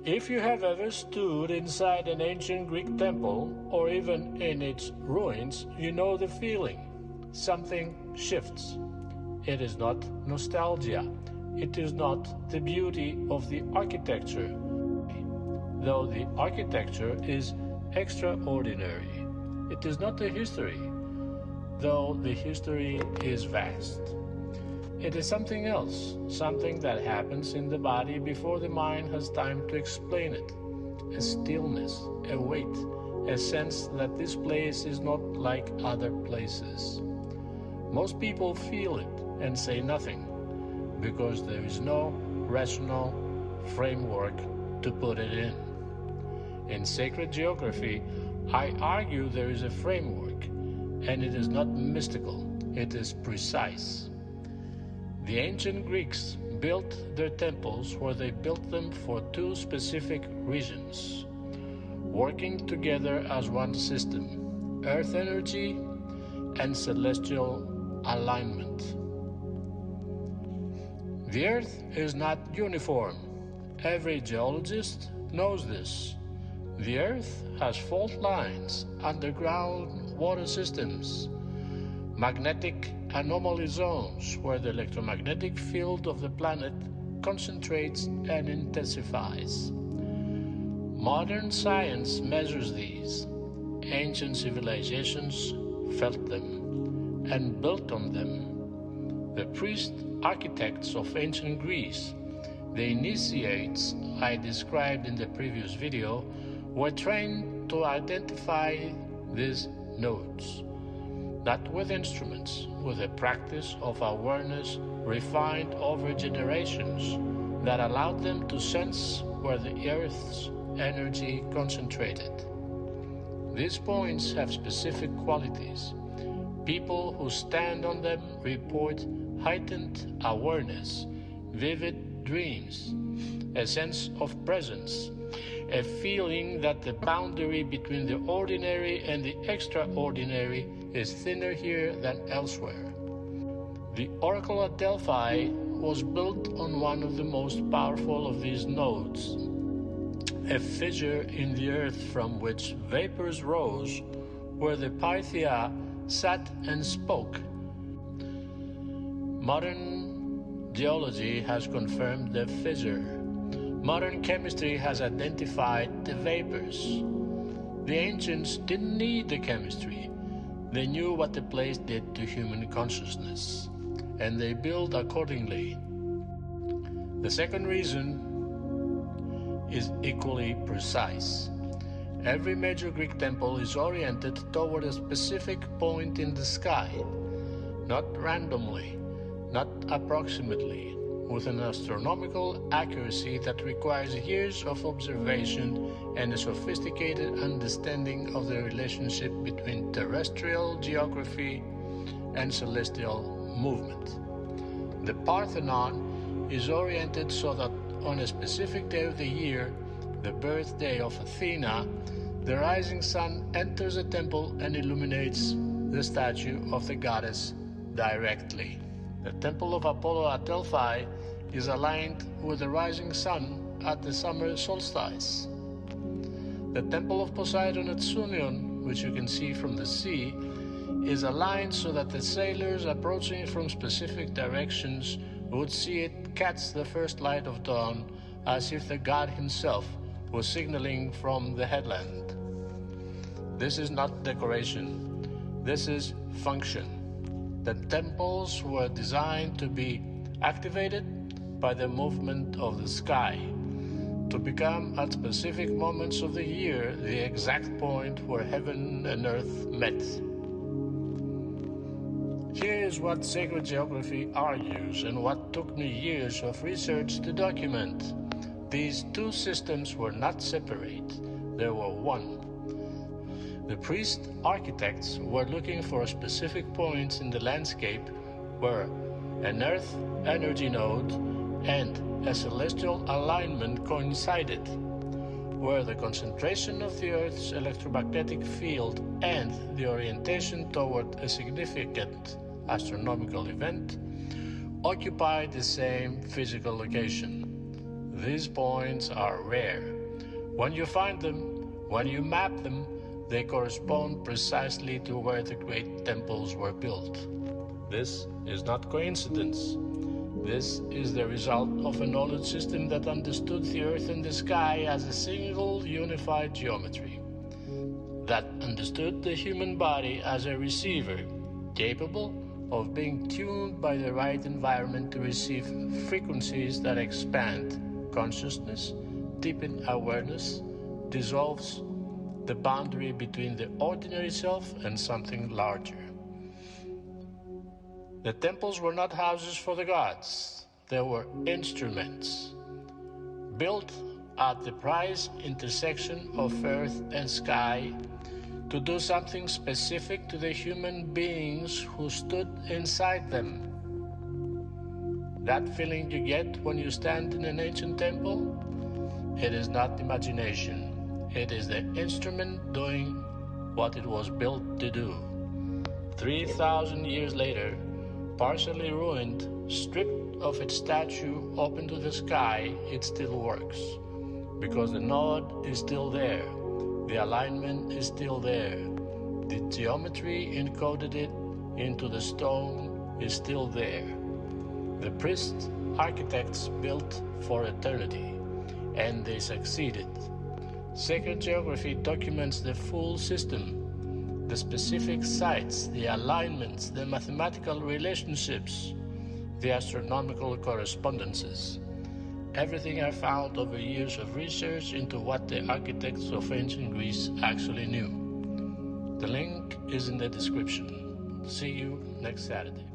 If you have ever stood inside an ancient Greek temple or even in its ruins, you know the feeling. Something shifts. It is not nostalgia. It is not the beauty of the architecture, though the architecture is extraordinary. It is not the history, though the history is vast. It is something else, something that happens in the body before the mind has time to explain it. A stillness, a weight, a sense that this place is not like other places. Most people feel it and say nothing, because there is no rational framework to put it in. In sacred geography, I argue there is a framework, and it is not mystical, it is precise. The ancient Greeks built their temples where they built them for two specific reasons: working together as one system, earth energy and celestial alignment. The earth is not uniform. Every geologist knows this. The earth has fault lines, underground water systems, magnetic anomaly zones where the electromagnetic field of the planet concentrates and intensifies. Modern science measures these. Ancient civilizations felt them and built on them. The priest architects of ancient Greece, the initiates I described in the previous video, were trained to identify these nodes, not with instruments, with a practice of awareness refined over generations that allowed them to sense where the Earth's energy concentrated. These points have specific qualities. People who stand on them report heightened awareness, vivid dreams, a sense of presence, a feeling that the boundary between the ordinary and the extraordinary is thinner here than elsewhere. The oracle at Delphi was built on one of the most powerful of these nodes, a fissure in the earth from which vapors rose, where the Pythia sat and spoke. Modern geology has confirmed the fissure. Modern chemistry has identified the vapors. The ancients didn't need the chemistry. They knew what the place did to human consciousness, and they built accordingly. The second reason is equally precise. Every major Greek temple is oriented toward a specific point in the sky, not randomly, not approximately, with an astronomical accuracy that requires years of observation and a sophisticated understanding of the relationship between terrestrial geography and celestial movement. The Parthenon is oriented so that on a specific day of the year, the birthday of Athena, the rising sun enters the temple and illuminates the statue of the goddess directly. The temple of Apollo at Delphi is aligned with the rising sun at the summer solstice. The temple of Poseidon at Sunion, which you can see from the sea, is aligned so that the sailors approaching from specific directions would see it catch the first light of dawn, as if the god himself was signaling from the headland. This is not decoration. This is function. The temples were designed to be activated by the movement of the sky, to become at specific moments of the year the exact point where heaven and earth met. Here is what sacred geography argues and what took me years of research to document. These two systems were not separate, they were one. The priest architects were looking for specific points in the landscape where an earth energy node and a celestial alignment coincided, where the concentration of the Earth's electromagnetic field and the orientation toward a significant astronomical event occupied the same physical location. These points are rare. When you find them, when you map them, they correspond precisely to where the great temples were built. This is not coincidence. This is the result of a knowledge system that understood the earth and the sky as a single unified geometry, that understood the human body as a receiver capable of being tuned by the right environment to receive frequencies that expand consciousness, deepen awareness, dissolves the boundary between the ordinary self and something larger. The temples were not houses for the gods, they were instruments, built at the precise intersection of earth and sky to do something specific to the human beings who stood inside them. That feeling you get when you stand in an ancient temple, it is not imagination. It is the instrument doing what it was built to do. 3,000 years later, partially ruined, stripped of its statue open to the sky, it still works. Because the node is still there, the alignment is still there, the geometry encoded it into the stone is still there. The priest architects built for eternity, and they succeeded. Sacred geography documents the full system, the specific sites, the alignments, the mathematical relationships, the astronomical correspondences. Everything I found over years of research into what the architects of ancient Greece actually knew. The link is in the description. See you next Saturday.